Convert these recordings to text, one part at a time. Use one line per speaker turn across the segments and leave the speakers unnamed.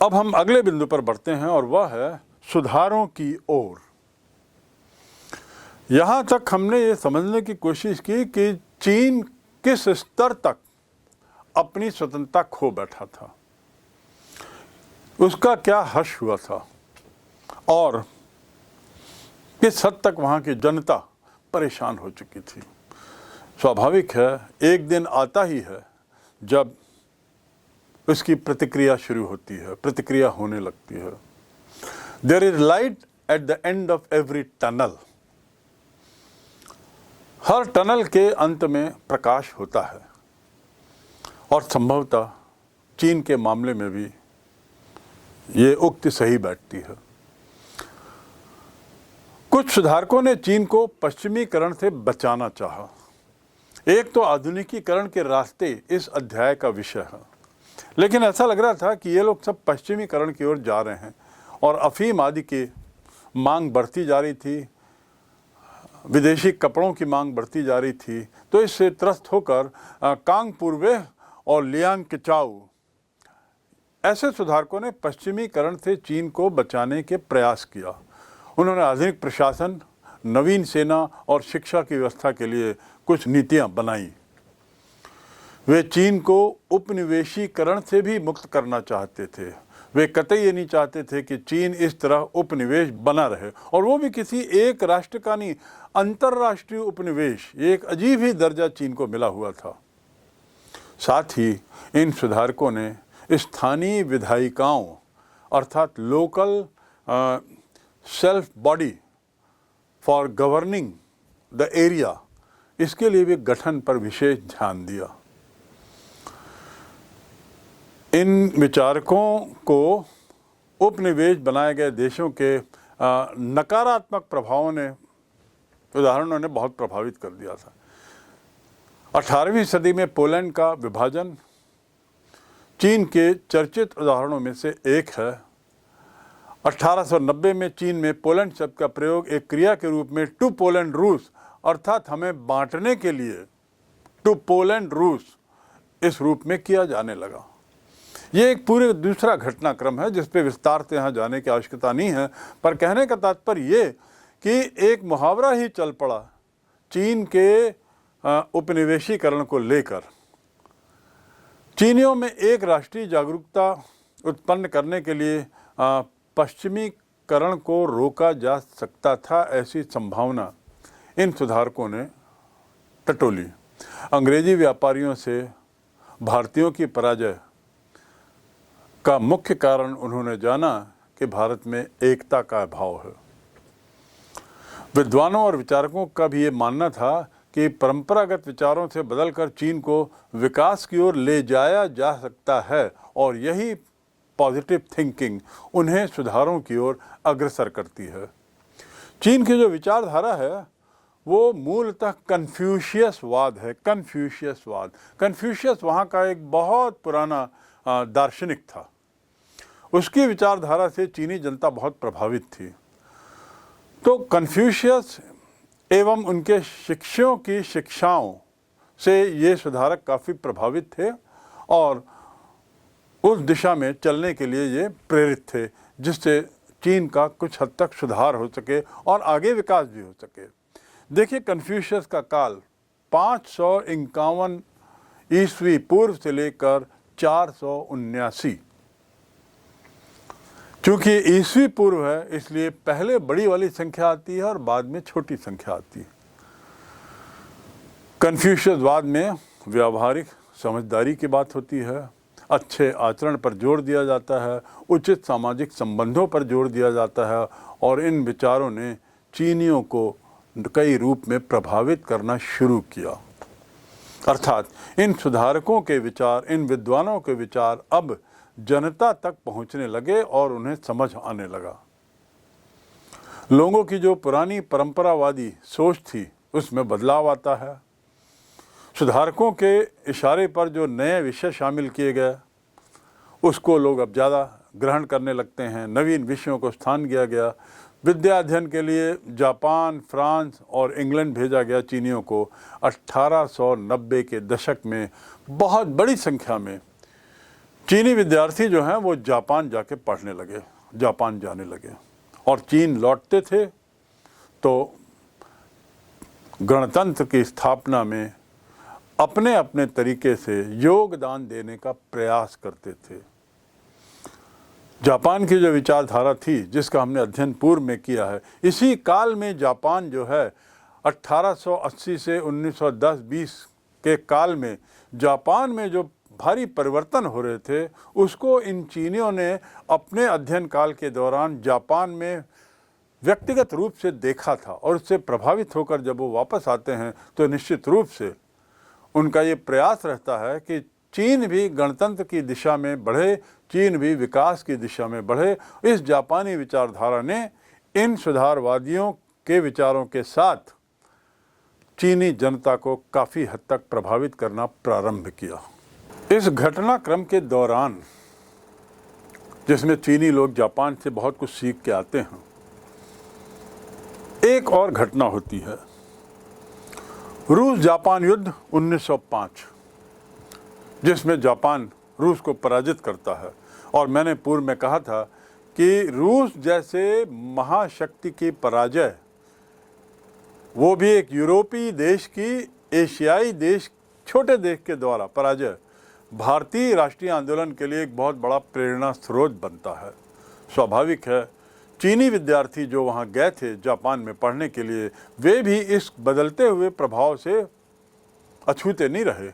अब हम अगले बिंदु पर बढ़ते हैं और वह है सुधारों की ओर। यहाँ तक हमने ये समझने की कोशिश की कि चीन किस स्तर तक अपनी स्वतंत्रता खो बैठा था, उसका क्या हर्ष हुआ था और किस हद तक वहाँ की जनता परेशान हो चुकी थी। स्वाभाविक है, एक दिन आता ही है जब उसकी प्रतिक्रिया शुरू होती है, प्रतिक्रिया होने लगती है। There is light at the end of every tunnel. हर टनल के अंत में प्रकाश होता है और संभवतः चीन के मामले में भी ये उक्ति सही बैठती है। कुछ सुधारकों ने चीन को पश्चिमीकरण से बचाना चाहा। एक तो आधुनिकीकरण के रास्ते इस अध्याय का विषय है, लेकिन ऐसा लग रहा था कि ये लोग सब पश्चिमीकरण की ओर जा रहे हैं और अफीम आदि की मांग बढ़ती जा रही थी, विदेशी कपड़ों की मांग बढ़ती जा रही थी। तो इससे त्रस्त होकर कांग पूर्वे और लियांग किचाऊ ऐसे सुधारकों ने पश्चिमीकरण से चीन को बचाने के प्रयास किया। उन्होंने आधुनिक प्रशासन, नवीन सेना और शिक्षा की व्यवस्था के लिए कुछ नीतियां बनाई। वे चीन को उपनिवेशीकरण से भी मुक्त करना चाहते थे। वे कतई ये नहीं चाहते थे कि चीन इस तरह उपनिवेश बना रहे, और वो भी किसी एक राष्ट्र का नहीं, अंतर्राष्ट्रीय उपनिवेश। ये एक अजीब ही दर्जा चीन को मिला हुआ था। साथ ही इन सुधारकों ने स्थानीय विधायिकाओं अर्थात local self body for governing the area, इसके लिए भी गठन पर विशेष ध्यान दिया। इन विचारकों को उपनिवेश बनाए गए देशों के नकारात्मक प्रभावों ने, उदाहरणों ने बहुत प्रभावित कर दिया था। 18वीं सदी में पोलैंड का विभाजन चीन के चर्चित उदाहरणों में से एक है। 1890 में चीन में पोलैंड शब्द का प्रयोग एक क्रिया के रूप में टू पोलैंड रूस, अर्थात हमें बांटने के लिए, टू पोलैंड रूस, इस रूप में किया जाने लगा। ये एक पूरे दूसरा घटनाक्रम है जिस पे विस्तार से यहाँ जाने की आवश्यकता नहीं है, पर कहने का तात्पर्य ये कि एक मुहावरा ही चल पड़ा चीन के उपनिवेशीकरण को लेकर। चीनियों में एक राष्ट्रीय जागरूकता उत्पन्न करने के लिए पश्चिमीकरण को रोका जा सकता था, ऐसी संभावना इन सुधारकों ने टटोली। अंग्रेजी व्यापारियों से भारतीयों की पराजय का मुख्य कारण उन्होंने जाना कि भारत में एकता का अभाव है। विद्वानों और विचारकों का भी ये मानना था कि परंपरागत विचारों से बदलकर चीन को विकास की ओर ले जाया जा सकता है, और यही पॉजिटिव थिंकिंग उन्हें सुधारों की ओर अग्रसर करती है। चीन की जो विचारधारा है वो मूलतः कन्फ्यूशियसवाद है। कन्फ्यूशियस वहाँ का एक बहुत पुराना दार्शनिक था। उसकी विचारधारा से चीनी जनता बहुत प्रभावित थी। तो कन्फ्यूशियस एवं उनके शिष्यों की शिक्षाओं से ये सुधारक काफ़ी प्रभावित थे और उस दिशा में चलने के लिए ये प्रेरित थे, जिससे चीन का कुछ हद तक सुधार हो सके और आगे विकास भी हो सके। देखिए, कन्फ्यूशियस का काल 551 ईस्वी पूर्व से लेकर 479। चूँकि ईस्वी पूर्व है इसलिए पहले बड़ी वाली संख्या आती है और बाद में छोटी संख्या आती है। कन्फ्यूशियसवाद में व्यावहारिक समझदारी की बात होती है, अच्छे आचरण पर जोर दिया जाता है, उचित सामाजिक संबंधों पर जोर दिया जाता है, और इन विचारों ने चीनियों को कई रूप में प्रभावित करना शुरू किया। अर्थात इन सुधारकों के विचार, इन विद्वानों के विचार अब जनता तक पहुंचने लगे और उन्हें समझ आने लगा। लोगों की जो पुरानी परंपरावादी सोच थी उसमें बदलाव आता है। सुधारकों के इशारे पर जो नए विषय शामिल किए गए उसको लोग अब ज़्यादा ग्रहण करने लगते हैं। नवीन विषयों को स्थान दिया गया। विद्या अध्ययन के लिए जापान, फ्रांस और इंग्लैंड भेजा गया चीनियों को। 1890 के दशक में बहुत बड़ी संख्या में चीनी विद्यार्थी जो हैं वो जापान जाके पढ़ने लगे, जापान जाने लगे और चीन लौटते थे तो गणतंत्र की स्थापना में अपने अपने तरीके से योगदान देने का प्रयास करते थे। जापान की जो विचारधारा थी जिसका हमने अध्ययन पूर्व में किया है, इसी काल में जापान जो है 1880 से 1910-20 के काल में जापान में जो भारी परिवर्तन हो रहे थे उसको इन चीनियों ने अपने अध्ययन काल के दौरान जापान में व्यक्तिगत रूप से देखा था और उससे प्रभावित होकर जब वो वापस आते हैं तो निश्चित रूप से उनका ये प्रयास रहता है कि चीन भी गणतंत्र की दिशा में बढ़े, चीन भी विकास की दिशा में बढ़े। इस जापानी विचारधारा ने इन सुधारवादियों के विचारों के साथ चीनी जनता को काफ़ी हद तक प्रभावित करना प्रारंभ किया। इस घटनाक्रम के दौरान जिसमें चीनी लोग जापान से बहुत कुछ सीख के आते हैं, एक और घटना होती है, रूस जापान युद्ध 1905, जिसमें जापान रूस को पराजित करता है। और मैंने पूर्व में कहा था कि रूस जैसे महाशक्ति की पराजय, वो भी एक यूरोपीय देश की एशियाई देश, छोटे देश के द्वारा पराजय, भारतीय राष्ट्रीय आंदोलन के लिए एक बहुत बड़ा प्रेरणा स्रोत बनता है। स्वाभाविक है चीनी विद्यार्थी जो वहाँ गए थे जापान में पढ़ने के लिए, वे भी इस बदलते हुए प्रभाव से अछूते नहीं रहे।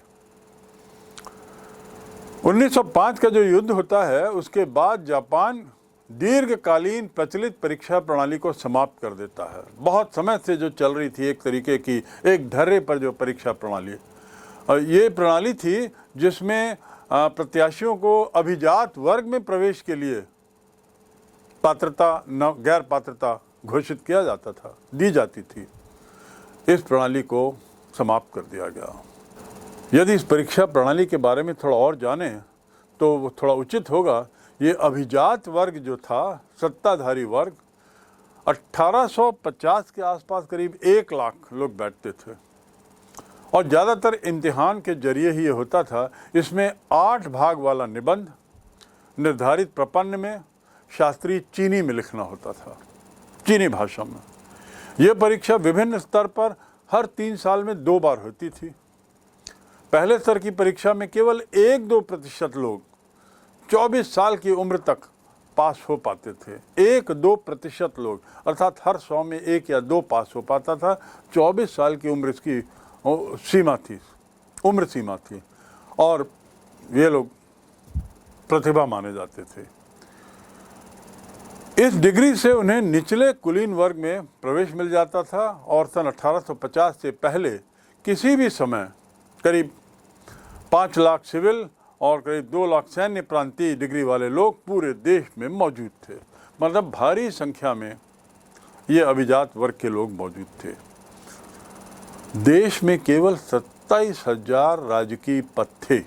1905 का जो युद्ध होता है उसके बाद जापान दीर्घकालीन प्रचलित परीक्षा प्रणाली को समाप्त कर देता है। बहुत समय से जो चल रही थी एक तरीके की एक ढर्रे पर जो परीक्षा प्रणाली, और ये प्रणाली थी जिसमें प्रत्याशियों को अभिजात वर्ग में प्रवेश के लिए पात्रता न गैर पात्रता घोषित किया जाता था, दी जाती थी। इस प्रणाली को समाप्त कर दिया गया। यदि इस परीक्षा प्रणाली के बारे में थोड़ा और जानें तो थोड़ा उचित होगा। ये अभिजात वर्ग जो था, सत्ताधारी वर्ग, 1850 के आसपास करीब 1 लाख लोग बैठते थे और ज़्यादातर इम्तिहान के जरिए ही ये होता था। इसमें 8 भाग वाला निबंध निर्धारित प्रपन्न में शास्त्रीय चीनी में लिखना होता था, चीनी भाषा में। यह परीक्षा विभिन्न स्तर पर हर 3 साल में 2 बार होती थी। पहले स्तर की परीक्षा में केवल 1-2% लोग 24 साल की उम्र तक पास हो पाते थे। 1-2% लोग, अर्थात हर 100 में 1 या 2 पास हो पाता था। 24 साल की उम्र इसकी सीमा थी, उम्र सीमा थी, और ये लोग प्रतिभा माने जाते थे। इस डिग्री से उन्हें निचले कुलीन वर्ग में प्रवेश मिल जाता था और सन 1850 से पहले किसी भी समय करीब 5 लाख सिविल और करीब 2 लाख सैन्य प्रांतीय डिग्री वाले लोग पूरे देश में मौजूद थे। मतलब भारी संख्या में ये अभिजात वर्ग के लोग मौजूद थे। देश में केवल 27,000 राजकीय पद थे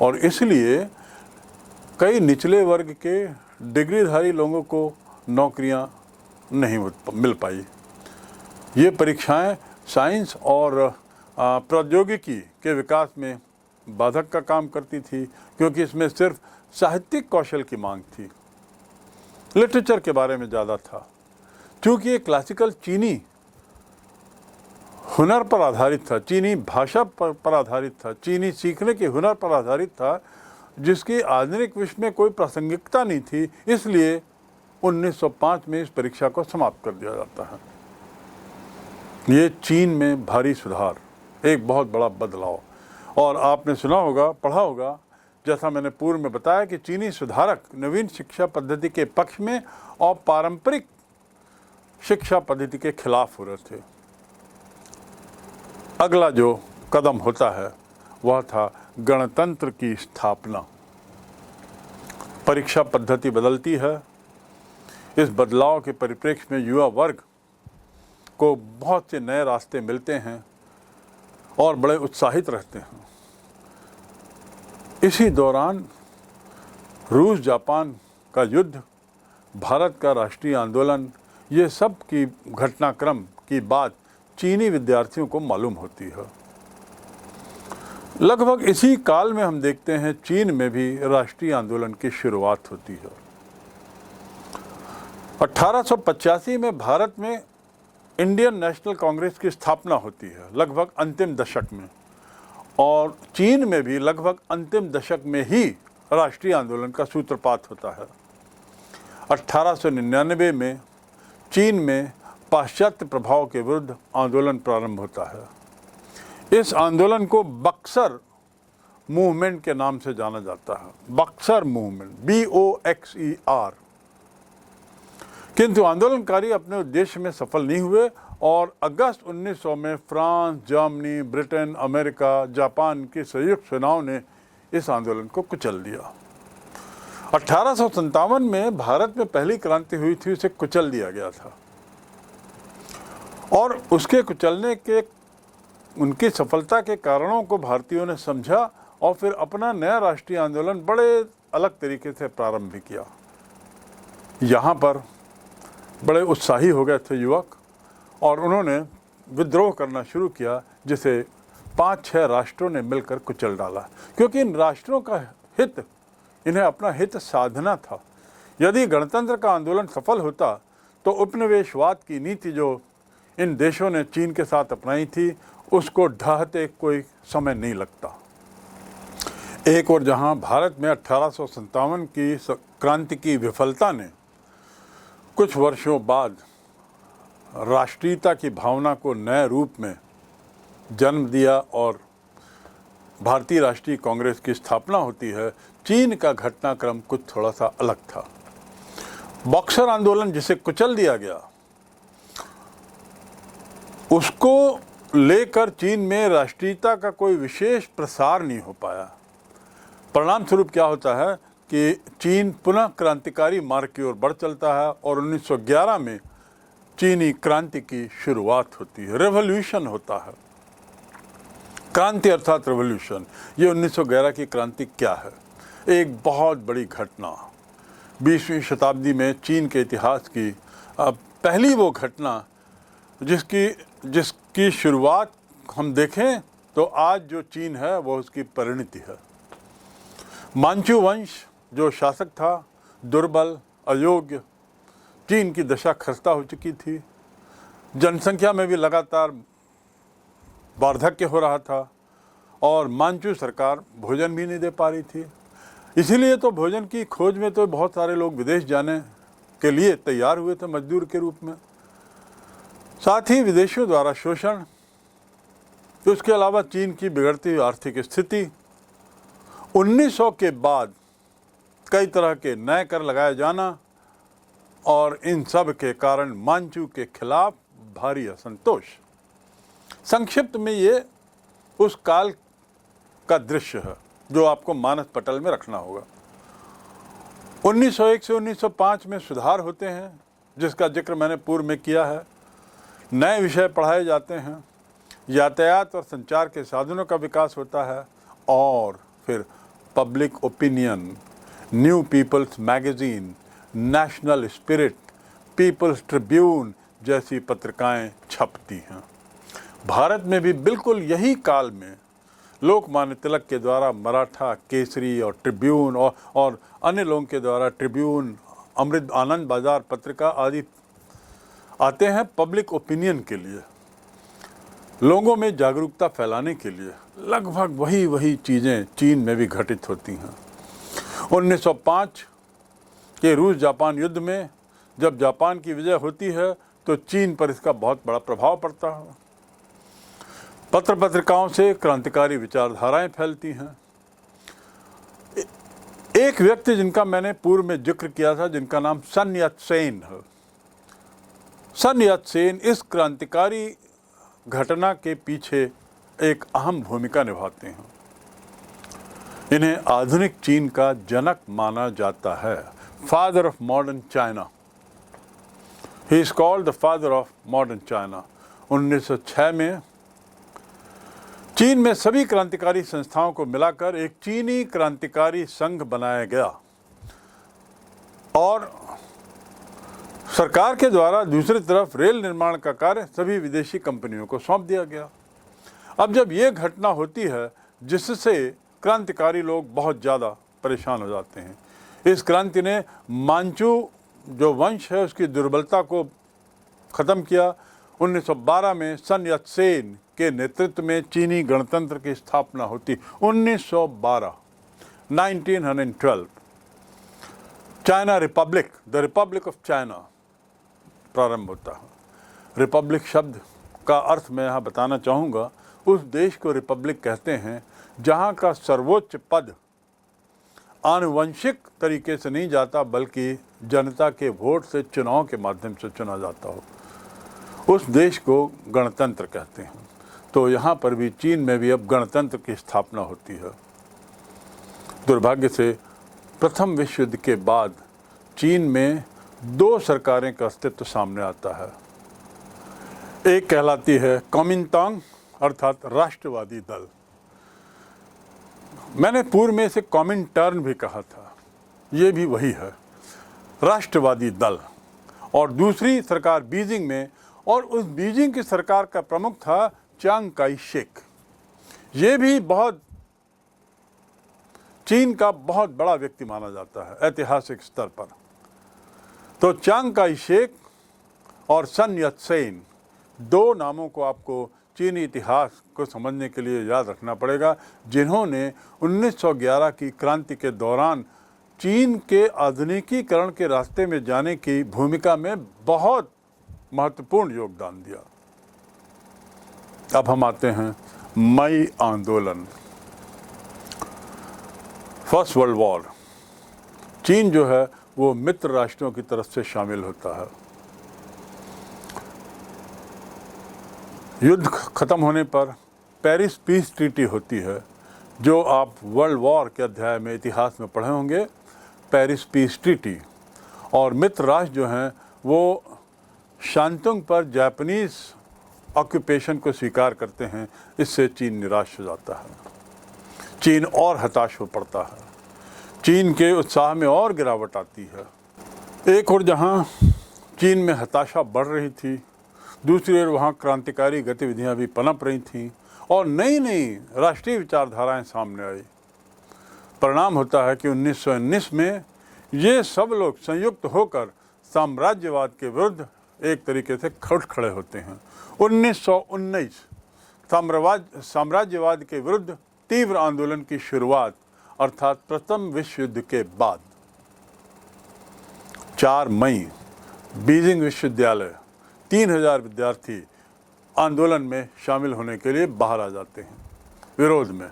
और इसलिए कई निचले वर्ग के डिग्रीधारी लोगों को नौकरियां नहीं मिल पाई। ये परीक्षाएं साइंस और प्रौद्योगिकी के विकास में बाधक का काम करती थी, क्योंकि इसमें सिर्फ साहित्यिक कौशल की मांग थी, लिटरेचर के बारे में ज़्यादा था। क्योंकि ये क्लासिकल चीनी हुनर पर आधारित था, चीनी भाषा पर आधारित था, चीनी सीखने के हुनर पर आधारित था, जिसकी आधुनिक विश्व में कोई प्रासंगिकता नहीं थी। इसलिए 1905 में इस परीक्षा को समाप्त कर दिया जाता है। ये चीन में भारी सुधार, एक बहुत बड़ा बदलाव। और आपने सुना होगा, पढ़ा होगा, जैसा मैंने पूर्व में बताया कि चीनी सुधारक नवीन शिक्षा पद्धति के पक्ष में और पारंपरिक शिक्षा पद्धति के खिलाफ हो रहे थे। अगला जो कदम होता है वह था गणतंत्र की स्थापना। परीक्षा पद्धति बदलती है। इस बदलाव के परिप्रेक्ष्य में युवा वर्ग को बहुत से नए रास्ते मिलते हैं और बड़े उत्साहित रहते हैं। इसी दौरान रूस जापान का युद्ध, भारत का राष्ट्रीय आंदोलन, ये सब की घटनाक्रम की बात चीनी विद्यार्थियों को मालूम होती है। लगभग इसी काल में हम देखते हैं चीन में भी राष्ट्रीय आंदोलन की शुरुआत होती है। 1885 में भारत में इंडियन नेशनल कांग्रेस की स्थापना होती है, लगभग अंतिम दशक में, और चीन में भी लगभग अंतिम दशक में ही राष्ट्रीय आंदोलन का सूत्रपात होता है। 1899 में चीन में पाश्चात्य प्रभाव के विरुद्ध आंदोलन प्रारंभ होता है। इस आंदोलन को बक्सर मूवमेंट के नाम से जाना जाता है, बक्सर मूवमेंट, BOXER। किंतु आंदोलनकारी अपने उद्देश्य में सफल नहीं हुए और अगस्त 1900 में France, Germany, Britain, America, Japan की संयुक्त सेनाओं ने इस आंदोलन को कुचल दिया। 1857 में भारत में पहली क्रांति हुई थी, उसे कुचल दिया गया था और उसके कुचलने के उनकी सफलता के कारणों को भारतीयों ने समझा और फिर अपना नया राष्ट्रीय आंदोलन बड़े अलग तरीके से प्रारंभ भी किया। यहाँ पर बड़े उत्साही हो गए थे युवक और उन्होंने विद्रोह करना शुरू किया, जिसे 5-6 राष्ट्रों ने मिलकर कुचल डाला, क्योंकि इन राष्ट्रों का हित, इन्हें अपना हित साधना था। यदि गणतंत्र का आंदोलन सफल होता तो उपनिवेशवाद की नीति जो इन देशों ने चीन के साथ अपनाई थी, उसको ढहते कोई समय नहीं लगता। एक और जहां भारत में 1857 की क्रांति की विफलता ने कुछ वर्षों बाद राष्ट्रीयता की भावना को नए रूप में जन्म दिया और भारतीय राष्ट्रीय कांग्रेस की स्थापना होती है, चीन का घटनाक्रम कुछ थोड़ा सा अलग था। बक्सर आंदोलन जिसे कुचल दिया गया, उसको लेकर चीन में राष्ट्रीयता का कोई विशेष प्रसार नहीं हो पाया। परिणाम स्वरूप क्या होता है कि चीन पुनः क्रांतिकारी मार्ग की ओर बढ़ चलता है और 1911 में चीनी क्रांति की शुरुआत होती है, रेवोल्यूशन होता है। क्रांति अर्थात रेवोल्यूशन। ये 1911 की क्रांति क्या है? एक बहुत बड़ी घटना, 20वीं शताब्दी में चीन के इतिहास की पहली वो घटना जिसकी शुरुआत हम देखें तो आज जो चीन है वो उसकी परिणति है। मांचू वंश जो शासक था, दुर्बल, अयोग्य, चीन की दशा खस्ता हो चुकी थी, जनसंख्या में भी लगातार वार्धक्य हो रहा था और मांचू सरकार भोजन भी नहीं दे पा रही थी। इसीलिए तो भोजन की खोज में तो बहुत सारे लोग विदेश जाने के लिए तैयार हुए थे मजदूर के रूप में। साथ ही विदेशियों द्वारा शोषण, उसके अलावा चीन की बिगड़ती हुई आर्थिक स्थिति, 1900 के बाद कई तरह के नए कर लगाया जाना और इन सब के कारण मांचू के खिलाफ भारी असंतोष। संक्षिप्त में ये उस काल का दृश्य है जो आपको मानस पटल में रखना होगा। 1901 से 1905 में सुधार होते हैं, जिसका जिक्र मैंने पूर्व में किया है। नए विषय पढ़ाए जाते हैं, यातायात और संचार के साधनों का विकास होता है और फिर public opinion, new people's magazine, national spirit, people's tribune जैसी पत्रिकाएं छपती हैं। भारत में भी बिल्कुल यही काल में लोकमान्य तिलक के द्वारा मराठा केसरी और ट्रिब्यून और अन्य लोगों के द्वारा ट्रिब्यून, अमृत आनंद बाजार पत्रिका आदि आते हैं पब्लिक ओपिनियन के लिए, लोगों में जागरूकता फैलाने के लिए। लगभग वही चीज़ें चीन में भी घटित होती हैं। 1905 के रूस जापान युद्ध में जब जापान की विजय होती है तो चीन पर इसका बहुत बड़ा प्रभाव पड़ता है। पत्र पत्रिकाओं से क्रांतिकारी विचारधाराएं फैलती हैं। एक व्यक्ति जिनका मैंने पूर्व में जिक्र किया था, जिनका नाम सन यात सेन है, सन यात सेन इस क्रांतिकारी घटना के पीछे एक अहम भूमिका निभाते हैं। इन्हें आधुनिक चीन का जनक माना जाता है, father of modern China. He is called the father of modern China. 1906 में चीन में सभी क्रांतिकारी संस्थाओं को मिलाकर एक चीनी क्रांतिकारी संघ बनाया गया और सरकार के द्वारा दूसरी तरफ रेल निर्माण का कार्य सभी विदेशी कंपनियों को सौंप दिया गया। अब जब ये घटना होती है, जिससे क्रांतिकारी लोग बहुत ज़्यादा परेशान हो जाते हैं। इस क्रांति ने मांचू जो वंश है उसकी दुर्बलता को ख़त्म किया। 1912 में सन यत्सेन के नेतृत्व में चीनी गणतंत्र की स्थापना होती। 1912 China Republic, the Republic of China प्रारंभ होता है। रिपब्लिक शब्द का अर्थ मैं यहाँ बताना चाहूँगा। उस देश को रिपब्लिक कहते हैं जहाँ का सर्वोच्च पद आनुवंशिक तरीके से नहीं जाता बल्कि जनता के वोट से, चुनाव के माध्यम से चुना जाता हो। उस देश को गणतंत्र कहते हैं। तो यहाँ पर भी, चीन में भी अब गणतंत्र की स्थापना होती है। दुर्भाग्य से प्रथम विश्व युद्ध के बाद चीन में दो सरकारें का अस्तित्व सामने आता है। एक कहलाती है कुओमिंतांग अर्थात राष्ट्रवादी दल। मैंने पूर्व में इसे कॉमिंटर्न भी कहा था, ये भी वही है, राष्ट्रवादी दल। और दूसरी सरकार बीजिंग में, और उस बीजिंग की सरकार का प्रमुख था चांग काई शेक। ये भी बहुत चीन का बहुत बड़ा व्यक्ति माना जाता है ऐतिहासिक स्तर पर। तो चांग काई शेक और सन यत्सेन, दो नामों को आपको चीनी इतिहास को समझने के लिए याद रखना पड़ेगा, जिन्होंने 1911 की क्रांति के दौरान चीन के आधुनिकीकरण के रास्ते में जाने की भूमिका में बहुत महत्वपूर्ण योगदान दिया। अब हम आते हैं मई आंदोलन, फर्स्ट वर्ल्ड वॉर। चीन जो है वो मित्र राष्ट्रों की तरफ से शामिल होता है। युद्ध खत्म होने पर पेरिस पीस ट्रीटी होती है, जो आप वर्ल्ड वॉर के अध्याय में इतिहास में पढ़े होंगे, पेरिस पीस ट्रीटी। और मित्र राष्ट्र जो हैं वो शांतुंग पर जापानीज ऑक्यूपेशन को स्वीकार करते हैं। इससे चीन निराश हो जाता है, चीन और हताश हो पड़ता है, चीन के उत्साह में और गिरावट आती है। एक और जहां चीन में हताशा बढ़ रही थी, दूसरी ओर वहाँ क्रांतिकारी गतिविधियाँ भी पनप रही थीं और नई नई राष्ट्रीय विचारधाराएं सामने आई। परिणाम होता है कि 1919 में ये सब लोग संयुक्त होकर साम्राज्यवाद के विरुद्ध एक तरीके से खड़े होते हैं। 1919 साम्राज्यवाद के विरुद्ध तीव्र आंदोलन की शुरुआत, अर्थात प्रथम विश्व युद्ध के बाद 4 मई बीजिंग विश्वविद्यालय 3000 विद्यार्थी आंदोलन में शामिल होने के लिए बाहर आ जाते हैं विरोध में,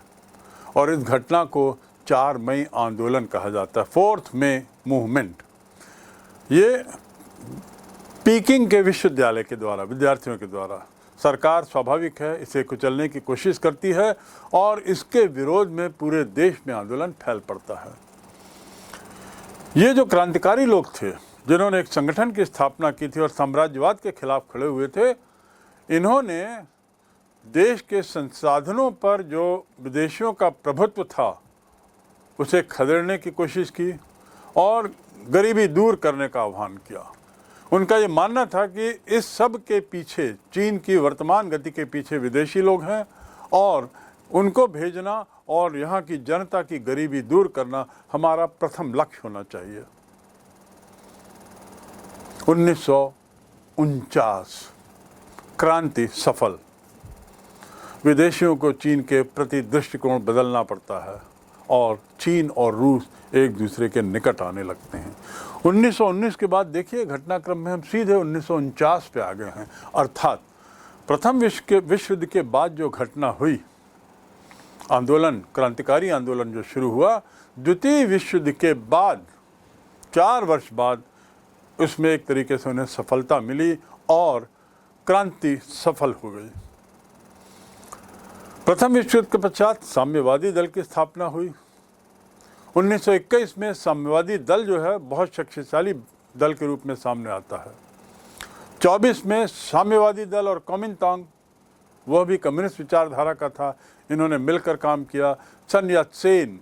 और इस घटना को 4 मई आंदोलन कहा जाता है, 4th May मूवमेंट। ये पीकिंग के विश्वविद्यालय के द्वारा, विद्यार्थियों के द्वारा, सरकार स्वाभाविक है इसे कुचलने की कोशिश करती है और इसके विरोध में पूरे देश में आंदोलन फैल पड़ता है। ये जो क्रांतिकारी लोग थे जिन्होंने एक संगठन की स्थापना की थी और साम्राज्यवाद के खिलाफ खड़े हुए थे, इन्होंने देश के संसाधनों पर जो विदेशियों का प्रभुत्व था उसे खदेड़ने की कोशिश की और गरीबी दूर करने का आह्वान किया। उनका ये मानना था कि इस सब के पीछे, चीन की वर्तमान गति के पीछे विदेशी लोग हैं और उनको भेजना और यहाँ की जनता की गरीबी दूर करना हमारा प्रथम लक्ष्य होना चाहिए। 1949 क्रांति सफल, विदेशियों को चीन के प्रति दृष्टिकोण बदलना पड़ता है और चीन और रूस एक दूसरे के निकट आने लगते हैं। 1919 के बाद देखिए घटनाक्रम में हम सीधे 1949 पे आ गए हैं, अर्थात प्रथम विश्व युद्ध के बाद जो घटना हुई, आंदोलन, क्रांतिकारी आंदोलन जो शुरू हुआ, द्वितीय विश्व युद्ध के बाद 4 वर्ष बाद उसमें एक तरीके से उन्हें सफलता मिली और क्रांति सफल हो गई। प्रथम विश्व युद्ध के पश्चात साम्यवादी दल की स्थापना हुई। 1921 में साम्यवादी दल जो है बहुत शक्तिशाली दल के रूप में सामने आता है। 24 में साम्यवादी दल और कुओमिंतांग, वह भी कम्युनिस्ट विचारधारा का था, इन्होंने मिलकर काम किया। सन यात्सेन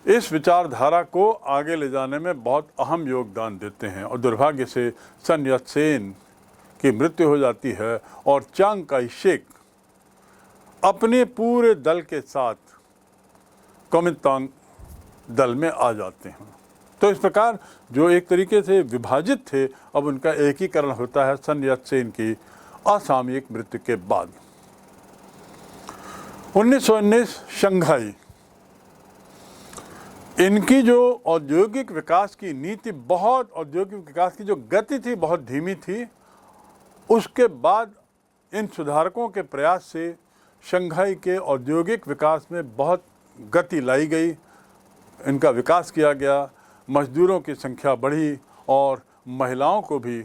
इस विचारधारा को आगे ले जाने में बहुत अहम योगदान देते हैं और दुर्भाग्य से सन यात्सेन की मृत्यु हो जाती है और चांग काई शेक अपने पूरे दल के साथ कुओमिंतांग दल में आ जाते हैं। तो इस प्रकार जो एक तरीके से विभाजित थे, अब उनका एकीकरण होता है सन यत-सेन की असामयिक मृत्यु के बाद। 1919 शंघाई, इनकी जो औद्योगिक विकास की नीति, बहुत औद्योगिक विकास की जो गति थी बहुत धीमी थी। उसके बाद इन सुधारकों के प्रयास से शंघाई के औद्योगिक विकास में बहुत गति लाई गई, इनका विकास किया गया, मजदूरों की संख्या बढ़ी और महिलाओं को भी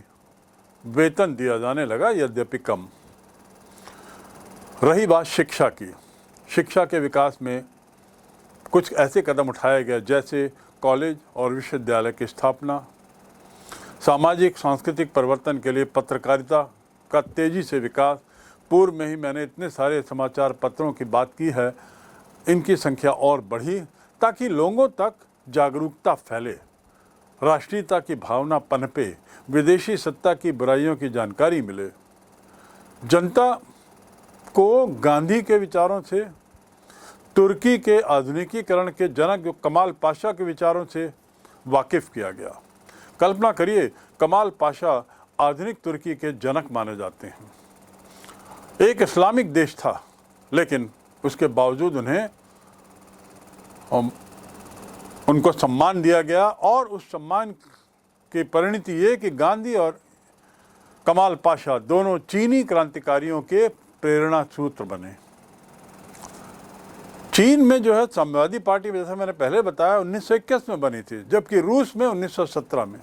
वेतन दिया जाने लगा, यद्यपि कम। रही बात शिक्षा की, शिक्षा के विकास में कुछ ऐसे कदम उठाए गए जैसे कॉलेज और विश्वविद्यालय की स्थापना, सामाजिक सांस्कृतिक परिवर्तन के लिए पत्रकारिता का तेजी से विकास। पूर्व में ही मैंने इतने सारे समाचार पत्रों की बात की है, इनकी संख्या और बढ़ी ताकि लोगों तक जागरूकता फैले, राष्ट्रीयता की भावना पनपे, विदेशी सत्ता की बुराइयों की जानकारी मिले। जनता को गांधी के विचारों से, तुर्की के आधुनिकीकरण के जनक जो कमाल पाशा के विचारों से वाकिफ किया गया। कल्पना करिए, कमाल पाशा आधुनिक तुर्की के जनक माने जाते हैं। एक इस्लामिक देश था, लेकिन उसके बावजूद उनको सम्मान दिया गया और उस सम्मान की परिणति ये कि गांधी और कमाल पाशा दोनों चीनी क्रांतिकारियों के प्रेरणा सूत्र बने। चीन में जो है साम्यवादी पार्टी, जैसा मैंने पहले बताया, 1921 में बनी थी, जबकि रूस में 1917 में।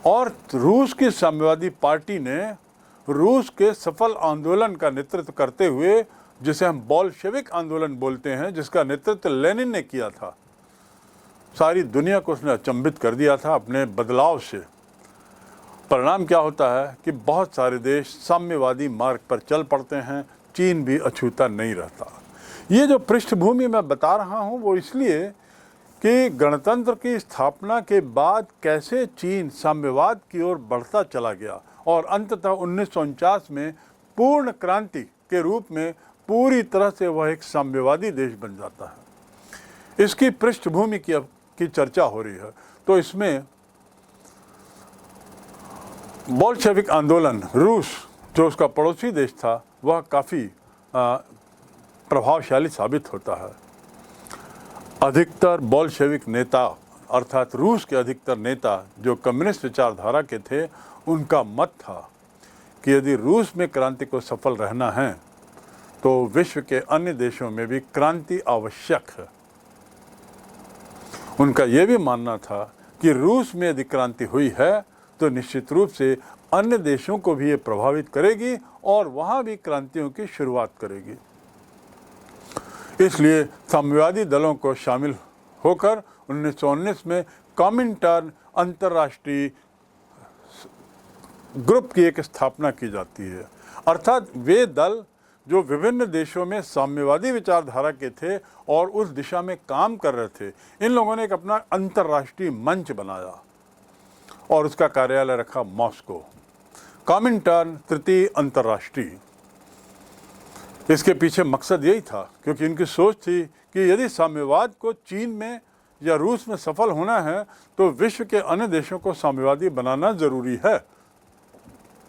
और रूस की साम्यवादी पार्टी ने रूस के सफल आंदोलन का नेतृत्व करते हुए, जिसे हम बोल्शेविक आंदोलन बोलते हैं, जिसका नेतृत्व लेनिन ने किया था, सारी दुनिया को उसने अचंभित कर दिया था अपने बदलाव से। परिणाम क्या होता है कि बहुत सारे देश साम्यवादी मार्ग पर चल पड़ते हैं, चीन भी अछूता नहीं रहता। ये जो पृष्ठभूमि मैं बता रहा हूँ वो इसलिए कि गणतंत्र की स्थापना के बाद कैसे चीन साम्यवाद की ओर बढ़ता चला गया और अंततः 1949 में पूर्ण क्रांति के रूप में पूरी तरह से वह एक साम्यवादी देश बन जाता है। इसकी पृष्ठभूमि की चर्चा हो रही है। तो इसमें बोल्शेविक आंदोलन, रूस जो उसका पड़ोसी देश था, वह काफ़ी प्रभावशाली साबित होता है। अधिकतर बोल्शेविक नेता, अर्थात रूस के अधिकतर नेता जो कम्युनिस्ट विचारधारा के थे, उनका मत था कि यदि रूस में क्रांति को सफल रहना है तो विश्व के अन्य देशों में भी क्रांति आवश्यक है। उनका यह भी मानना था कि रूस में यदि क्रांति हुई है तो निश्चित रूप से अन्य देशों को भी ये प्रभावित करेगी और वहाँ भी क्रांतियों की शुरुआत करेगी। इसलिए साम्यवादी दलों को शामिल होकर 1919 में कॉमिंटर्न अंतर्राष्ट्रीय ग्रुप की एक स्थापना की जाती है। अर्थात वे दल जो विभिन्न देशों में साम्यवादी विचारधारा के थे और उस दिशा में काम कर रहे थे, इन लोगों ने एक अपना अंतर्राष्ट्रीय मंच बनाया और उसका कार्यालय रखा मॉस्को। कॉमिंटर्न तृतीय अंतर्राष्ट्रीय, इसके पीछे मकसद यही था, क्योंकि इनकी सोच थी कि यदि साम्यवाद को चीन में या रूस में सफल होना है तो विश्व के अन्य देशों को साम्यवादी बनाना ज़रूरी है।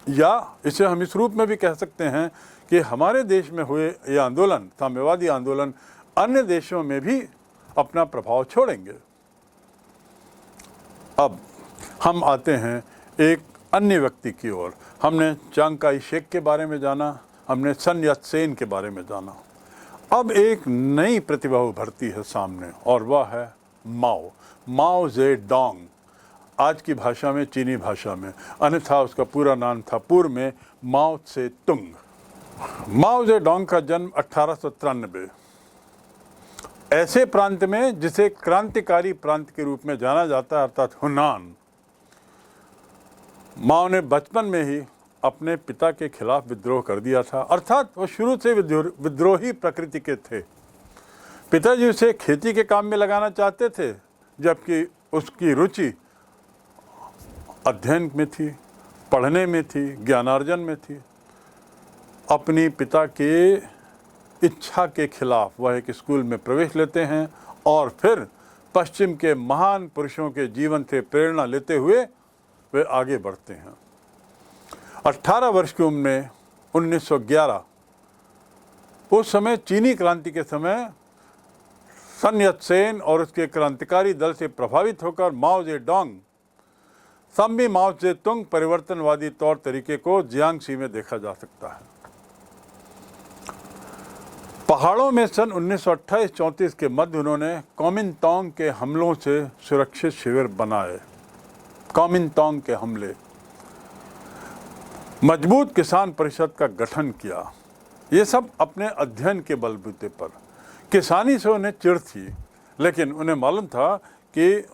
या इसे हम इस रूप में भी कह सकते हैं कि हमारे देश में हुए ये आंदोलन, साम्यवादी आंदोलन, अन्य देशों में भी अपना प्रभाव छोड़ेंगे। अब हम आते हैं एक अन्य व्यक्ति की ओर। हमने चांग काई शेक के बारे में जाना, हमने सन यत सेन के बारे में जाना। अब एक नई प्रतिभा उभरती है सामने और वह है माओ, माओ जे डोंग, आज की भाषा में चीनी भाषा में, अन्यथा उसका पूरा नाम था पूर्व में माओ त्से तुंग। माओ जे डोंग का जन्म 1893 ऐसे प्रांत में जिसे क्रांतिकारी प्रांत के रूप में जाना जाता है, अर्थात हुनान। माओ ने बचपन में ही अपने पिता के खिलाफ विद्रोह कर दिया था, अर्थात वो शुरू से विद्रोही प्रकृति के थे। पिताजी उसे खेती के काम में लगाना चाहते थे, जबकि उसकी रुचि अध्ययन में थी, पढ़ने में थी, ज्ञानार्जन में थी। अपनी पिता के इच्छा के खिलाफ वह एक स्कूल में प्रवेश लेते हैं और फिर पश्चिम के महान पुरुषों के जीवन से प्रेरणा लेते हुए वे आगे बढ़ते हैं। 18 वर्ष की उम्र में 1911 उस समय चीनी क्रांति के समय सन यत्सेन और उसके क्रांतिकारी दल से प्रभावित होकर माओ जेडोंग साम्मी माओ जेतुंग परिवर्तनवादी तौर तरीके को जियांगसी में देखा जा सकता है। पहाड़ों में सन 1928-34 के मध्य उन्होंने कॉमिंतांग के हमलों से सुरक्षित शिविर बनाए। कॉमिंतांग के हमले, मजबूत किसान परिषद का गठन किया। ये सब अपने अध्ययन के बलबूते पर। किसानी से उन्हें चिढ़ थी, लेकिन उन्हें मालूम था कि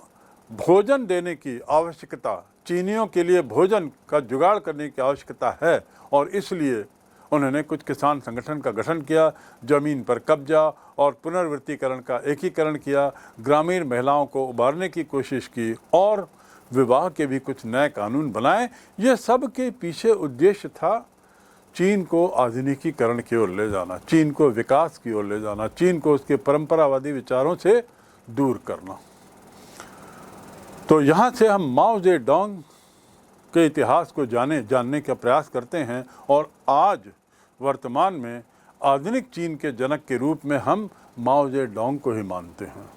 भोजन देने की आवश्यकता, चीनियों के लिए भोजन का जुगाड़ करने की आवश्यकता है, और इसलिए उन्होंने कुछ किसान संगठन का गठन किया, जमीन पर कब्जा और पुनर्वृत्तीकरण का एकीकरण किया, ग्रामीण महिलाओं को उबारने की कोशिश की और विवाह के भी कुछ नए कानून बनाए। ये सब के पीछे उद्देश्य था चीन को आधुनिकीकरण की ओर ले जाना, चीन को विकास की ओर ले जाना, चीन को उसके परंपरावादी विचारों से दूर करना। तो यहाँ से हम माओ जेडोंग के इतिहास को जानने का प्रयास करते हैं, और आज वर्तमान में आधुनिक चीन के जनक के रूप में हम माओ जेडोंग को ही मानते हैं।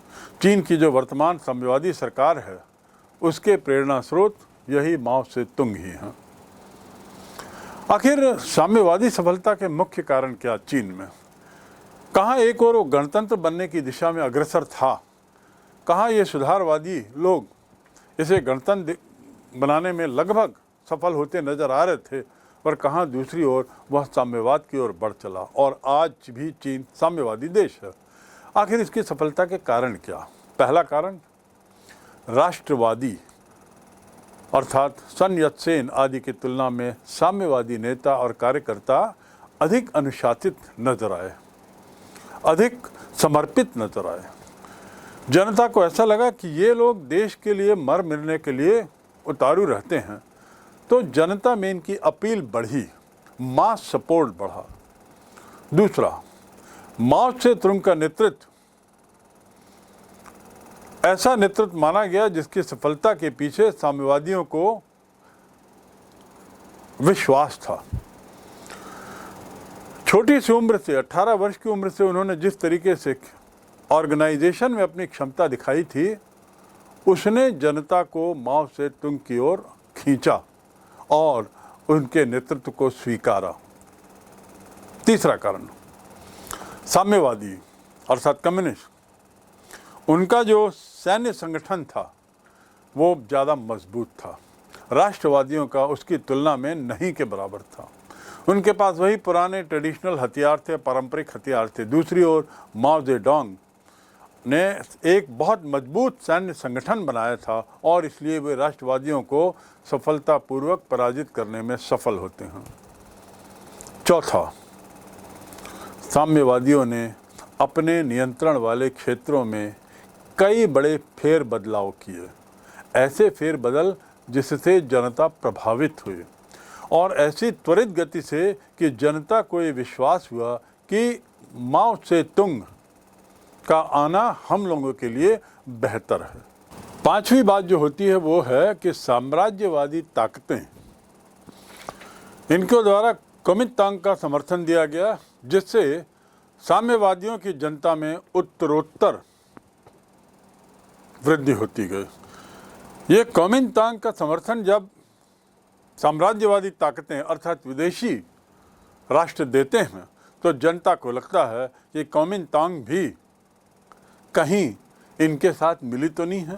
चीन की जो वर्तमान साम्यवादी सरकार है, उसके प्रेरणा स्रोत यही माओ से तुंग ही हैं। आखिर साम्यवादी सफलता के मुख्य कारण क्या चीन में? कहाँ एक और वो गणतंत्र बनने की दिशा में अग्रसर था, कहाँ ये सुधारवादी लोग इसे गणतंत्र बनाने में लगभग सफल होते नजर आ रहे थे, और कहाँ दूसरी ओर वह साम्यवाद की ओर बढ़ चला, और आज भी चीन साम्यवादी देश है। आखिर इसकी सफलता के कारण क्या? पहला कारण, राष्ट्रवादी अर्थात सन यत्सेन आदि की तुलना में साम्यवादी नेता और कार्यकर्ता अधिक अनुशासित नजर आए, अधिक समर्पित नजर आए। जनता को ऐसा लगा कि ये लोग देश के लिए मर मिटने के लिए उतारू रहते हैं, तो जनता में इनकी अपील बढ़ी, मास सपोर्ट बढ़ा। दूसरा, माओ से तुंग का नेतृत्व ऐसा नेतृत्व माना गया जिसकी सफलता के पीछे साम्यवादियों को विश्वास था। छोटी सी उम्र से, 18 वर्ष की उम्र से उन्होंने जिस तरीके से ऑर्गेनाइजेशन में अपनी क्षमता दिखाई थी, उसने जनता को माओ से तुंग की ओर खींचा और उनके नेतृत्व को स्वीकारा। तीसरा कारण, साम्यवादी अर्थात कम्युनिस्ट, उनका जो सैन्य संगठन था वो ज़्यादा मजबूत था, राष्ट्रवादियों का उसकी तुलना में नहीं के बराबर था। उनके पास वही पुराने ट्रेडिशनल हथियार थे, पारंपरिक हथियार थे। दूसरी ओर माओ जेडोंग ने एक बहुत मजबूत सैन्य संगठन बनाया था, और इसलिए वे राष्ट्रवादियों को सफलतापूर्वक पराजित करने में सफल होते हैं। चौथा, साम्यवादियों ने अपने नियंत्रण वाले क्षेत्रों में कई बड़े फेर बदलाव किए, ऐसे फेर बदल जिससे जनता प्रभावित हुई, और ऐसी त्वरित गति से कि जनता को ये विश्वास हुआ कि माओ से तुंग का आना हम लोगों के लिए बेहतर है। पांचवी बात जो होती है वो है कि साम्राज्यवादी ताकतें, इनके द्वारा कुओमिंतांग का समर्थन दिया गया, जिससे साम्यवादियों की जनता में उत्तरोत्तर वृद्धि होती गई। ये कुओमिंतांग का समर्थन जब साम्राज्यवादी ताकतें अर्थात विदेशी राष्ट्र देते हैं, तो जनता को लगता है कि कुओमिंतांग भी कहीं इनके साथ मिली तो नहीं है,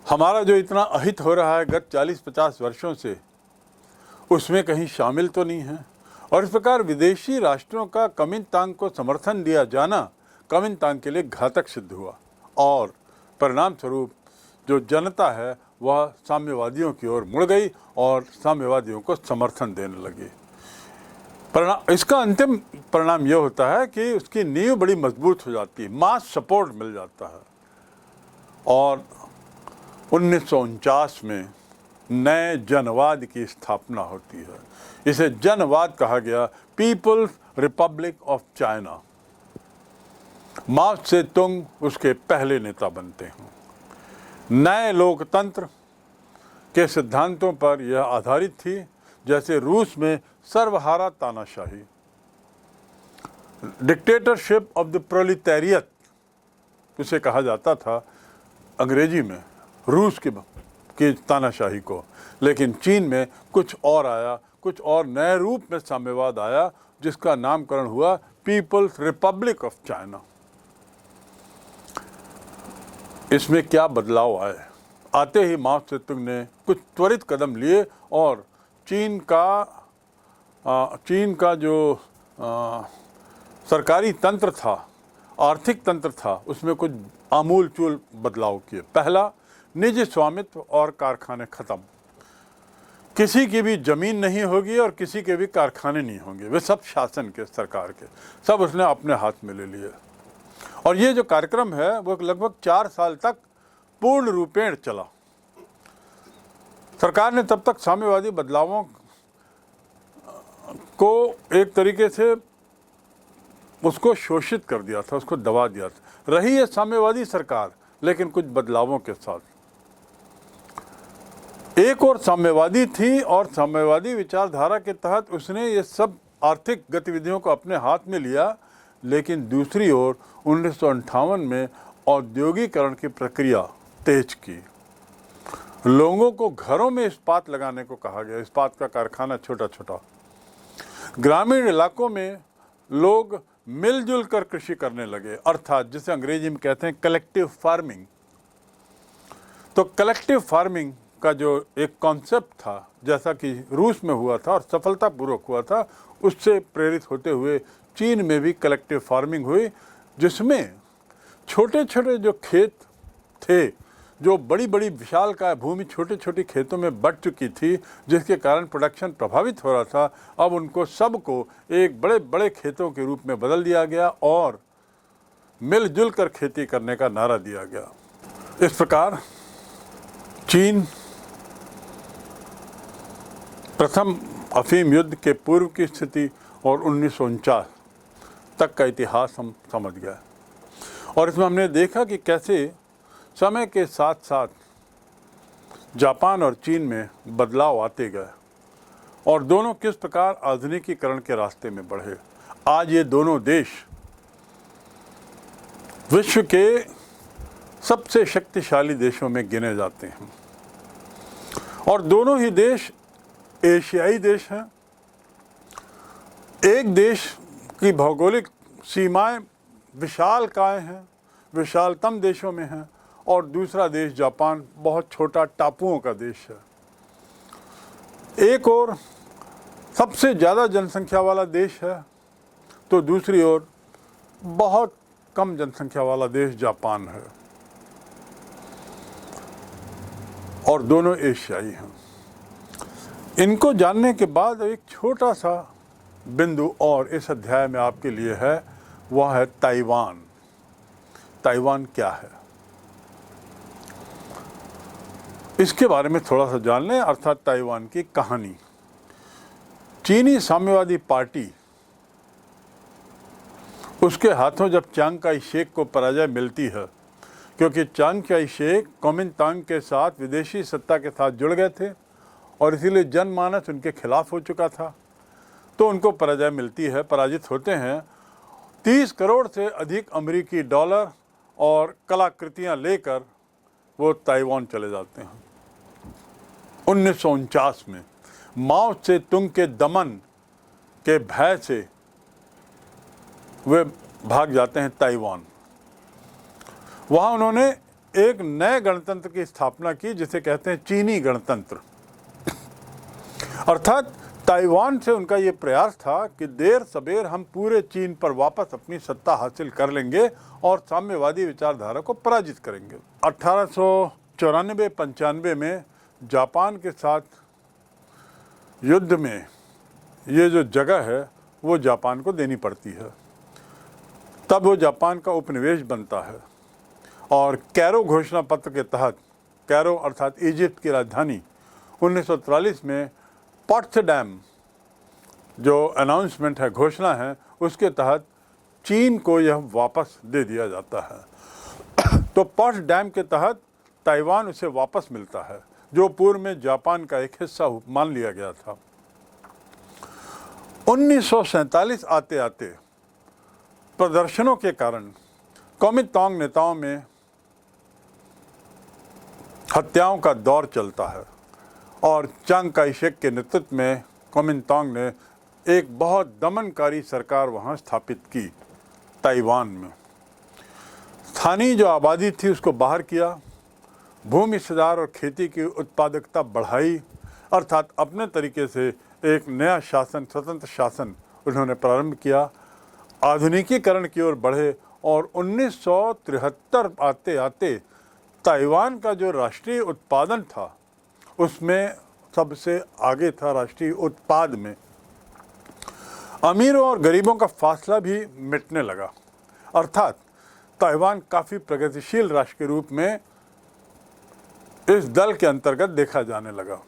हमारा जो इतना अहित हो रहा है गत 40-50 वर्षों से, उसमें कहीं शामिल तो नहीं है। और इस प्रकार विदेशी राष्ट्रों का कुओमिंतांग को समर्थन दिया जाना कुओमिंतांग के लिए घातक सिद्ध हुआ, और परिणाम स्वरूप जो जनता है वह साम्यवादियों की ओर मुड़ गई और साम्यवादियों को समर्थन देने लगी। इसका अंतिम परिणाम यह होता है कि उसकी नींव बड़ी मजबूत हो जाती है, मास सपोर्ट मिल जाता है, और 1949 में नए जनवाद की स्थापना होती है। इसे जनवाद कहा गया, peoples Republic of China. Mao Tse tung उसके पहले नेता बनते हैं। नए लोकतंत्र के सिद्धांतों पर यह आधारित थी, जैसे रूस में सर्वहारा तानाशाही, डिक्टेटरशिप ऑफ द प्रोलिटेरियत उसे कहा जाता था अंग्रेजी में, रूस की तानाशाही को। लेकिन चीन में कुछ और आया, कुछ और नए रूप में साम्यवाद आया, जिसका नामकरण हुआ पीपल्स रिपब्लिक ऑफ चाइना। इसमें क्या बदलाव आए? आते ही माओ त्से-तुंग ने कुछ त्वरित कदम लिए और चीन का जो सरकारी तंत्र था, आर्थिक तंत्र था, उसमें कुछ आमूलचूल बदलाव किए। पहला, निजी स्वामित्व और कारखाने खत्म। किसी की भी जमीन नहीं होगी और किसी के भी कारखाने नहीं होंगे, वे सब शासन के, सरकार के, सब उसने अपने हाथ में ले लिए। और ये जो कार्यक्रम है वो लगभग 4 साल तक पूर्ण रूपेण चला। सरकार ने तब तक साम्यवादी बदलावों को एक तरीके से उसको शोषित कर दिया था, उसको दबा दिया था। रही है साम्यवादी सरकार, लेकिन कुछ बदलावों के साथ। एक और साम्यवादी थी और साम्यवादी विचारधारा के तहत उसने ये सब आर्थिक गतिविधियों को अपने हाथ में लिया। लेकिन दूसरी ओर 1958 में औद्योगिकरण की प्रक्रिया तेज की। लोगों को घरों में इस्पात लगाने को कहा गया, इस्पात का कारखाना छोटा छोटा। ग्रामीण इलाकों में लोग मिलजुल कर कृषि करने लगे, अर्थात जिसे अंग्रेजी में कहते हैं कलेक्टिव फार्मिंग। तो कलेक्टिव फार्मिंग का जो एक कॉन्सेप्ट था, जैसा कि रूस में हुआ था और सफलतापूर्वक हुआ था, उससे प्रेरित होते हुए चीन में भी कलेक्टिव फार्मिंग हुई, जिसमें छोटे छोटे जो खेत थे, जो बड़ी बड़ी विशालकाय भूमि छोटे छोटे खेतों में बढ़ चुकी थी, जिसके कारण प्रोडक्शन प्रभावित हो रहा था, अब उनको सबको एक बड़े बड़े खेतों के रूप में बदल दिया गया और मिलजुल कर खेती करने का नारा दिया गया। इस प्रकार चीन प्रथम अफीम युद्ध के पूर्व की स्थिति और 1949 तक का इतिहास हम समझ गए। और इसमें हमने देखा कि कैसे समय के साथ साथ जापान और चीन में बदलाव आते गए और दोनों किस प्रकार आधुनिकीकरण के रास्ते में बढ़े। आज ये दोनों देश विश्व के सबसे शक्तिशाली देशों में गिने जाते हैं और दोनों ही देश एशियाई देश हैं। एक देश की भौगोलिक सीमाएं विशालकाय हैं, विशालतम देशों में हैं, और दूसरा देश जापान बहुत छोटा टापुओं का देश है। एक और सबसे ज़्यादा जनसंख्या वाला देश है तो दूसरी ओर बहुत कम जनसंख्या वाला देश जापान है, और दोनों एशियाई हैं। इनको जानने के बाद एक छोटा सा बिंदु और इस अध्याय में आपके लिए है, वह है ताइवान। ताइवान क्या है, इसके बारे में थोड़ा सा जान लें, अर्थात ताइवान की कहानी। चीनी साम्यवादी पार्टी, उसके हाथों जब चांग काई शेक को पराजय मिलती है, क्योंकि चांग काई शेक कुओमिंतांग के साथ विदेशी सत्ता के साथ जुड़ गए थे और इसीलिए जनमानस उनके खिलाफ हो चुका था, तो उनको पराजय मिलती है, पराजित होते हैं। 30 करोड़ से अधिक अमेरिकी डॉलर और कलाकृतियां लेकर वो ताइवान चले जाते हैं। 1949 में माओ त्से-तुंग के दमन के भय से वे भाग जाते हैं ताइवान। वहाँ उन्होंने एक नए गणतंत्र की स्थापना की, जिसे कहते हैं चीनी गणतंत्र। अर्थात ताइवान से उनका ये प्रयास था कि देर सबेर हम पूरे चीन पर वापस अपनी सत्ता हासिल कर लेंगे और साम्यवादी विचारधारा को पराजित करेंगे। 1894-95 में जापान के साथ युद्ध में ये जो जगह है वो जापान को देनी पड़ती है। तब वो जापान का उपनिवेश बनता है और कैरो घोषणा पत्र के तहत, कैरो अर्थात इजिप्ट की राजधानी, 1943 में पोट्सडाम जो अनाउंसमेंट है, घोषणा है, उसके तहत चीन को यह वापस दे दिया जाता है। तो पोट्सडाम के तहत ताइवान उसे वापस मिलता है, जो पूर्व में जापान का एक हिस्सा मान लिया गया था। 1947 आते आते प्रदर्शनों के कारण कुओमिंतांग नेताओं में हत्याओं का दौर चलता है और चांग काई शेक के नेतृत्व में कुओमिंतांग ने एक बहुत दमनकारी सरकार वहाँ स्थापित की ताइवान में। स्थानीय जो आबादी थी उसको बाहर किया, भूमि सुधार और खेती की उत्पादकता बढ़ाई, अर्थात अपने तरीके से एक नया शासन, स्वतंत्र शासन उन्होंने प्रारंभ किया, आधुनिकीकरण की ओर बढ़े और 1973 आते आते ताइवान का जो राष्ट्रीय उत्पादन था उसमें सबसे आगे था। राष्ट्रीय उत्पाद में अमीरों और गरीबों का फासला भी मिटने लगा, अर्थात ताइवान काफ़ी प्रगतिशील राष्ट्र के रूप में इस दल के अंतर्गत देखा जाने लगा।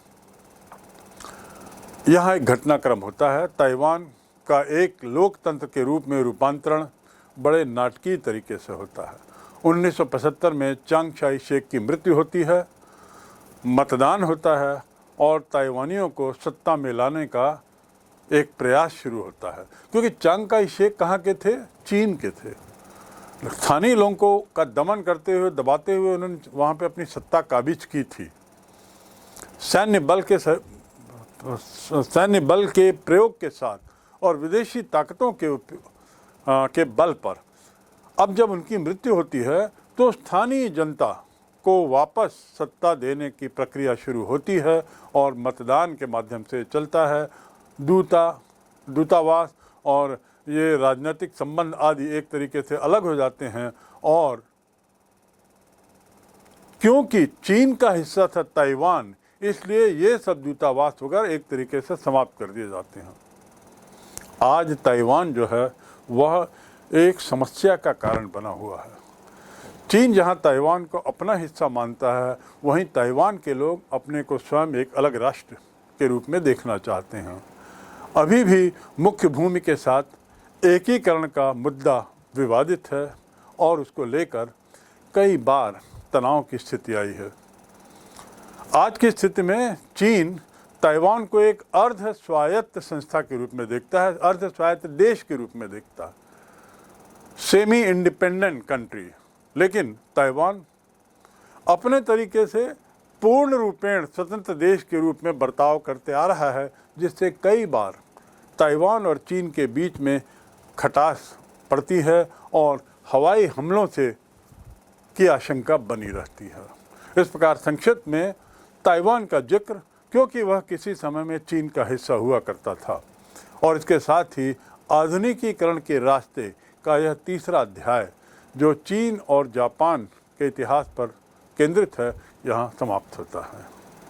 यहाँ एक घटनाक्रम होता है। ताइवान का एक लोकतंत्र के रूप में रूपांतरण बड़े नाटकीय तरीके से होता है। 1975 में चांग चाई शेक की मृत्यु होती है, मतदान होता है और ताइवानियों को सत्ता में लाने का एक प्रयास शुरू होता है। क्योंकि चांग काई शेक कहाँ के थे? चीन के थे। स्थानीय लोगों का दमन करते हुए, दबाते हुए उन्होंने वहाँ पे अपनी सत्ता काबिज की थी। सैन्य बल के प्रयोग के साथ और विदेशी ताकतों के बल पर अब जब उनकी मृत्यु होती है तो स्थानीय जनता को वापस सत्ता देने की प्रक्रिया शुरू होती है और मतदान के माध्यम से चलता है। दूतावास और ये राजनीतिक संबंध आदि एक तरीके से अलग हो जाते हैं और क्योंकि चीन का हिस्सा था ताइवान, इसलिए ये सब दूतावास वगैरह एक तरीके से समाप्त कर दिए जाते हैं। आज ताइवान जो है वह एक समस्या का कारण बना हुआ है। चीन जहां ताइवान को अपना हिस्सा मानता है, वहीं ताइवान के लोग अपने को स्वयं एक अलग राष्ट्र के रूप में देखना चाहते हैं। अभी भी मुख्य भूमि के साथ एकीकरण का मुद्दा विवादित है और उसको लेकर कई बार तनाव की स्थिति आई है। आज की स्थिति में चीन ताइवान को एक अर्ध स्वायत्त संस्था के रूप में देखता है, अर्ध स्वायत्त देश के रूप में देखता है, सेमी इंडिपेंडेंट कंट्री। लेकिन ताइवान अपने तरीके से पूर्ण रूपेण स्वतंत्र देश के रूप में बर्ताव करते आ रहा है, जिससे कई बार ताइवान और चीन के बीच में खटास पड़ती है और हवाई हमलों से की आशंका बनी रहती है। इस प्रकार संक्षिप्त में ताइवान का जिक्र, क्योंकि वह किसी समय में चीन का हिस्सा हुआ करता था, और इसके साथ ही आधुनिकीकरण के रास्ते का यह तीसरा अध्याय जो चीन और जापान के इतिहास पर केंद्रित है, यहाँ समाप्त होता है।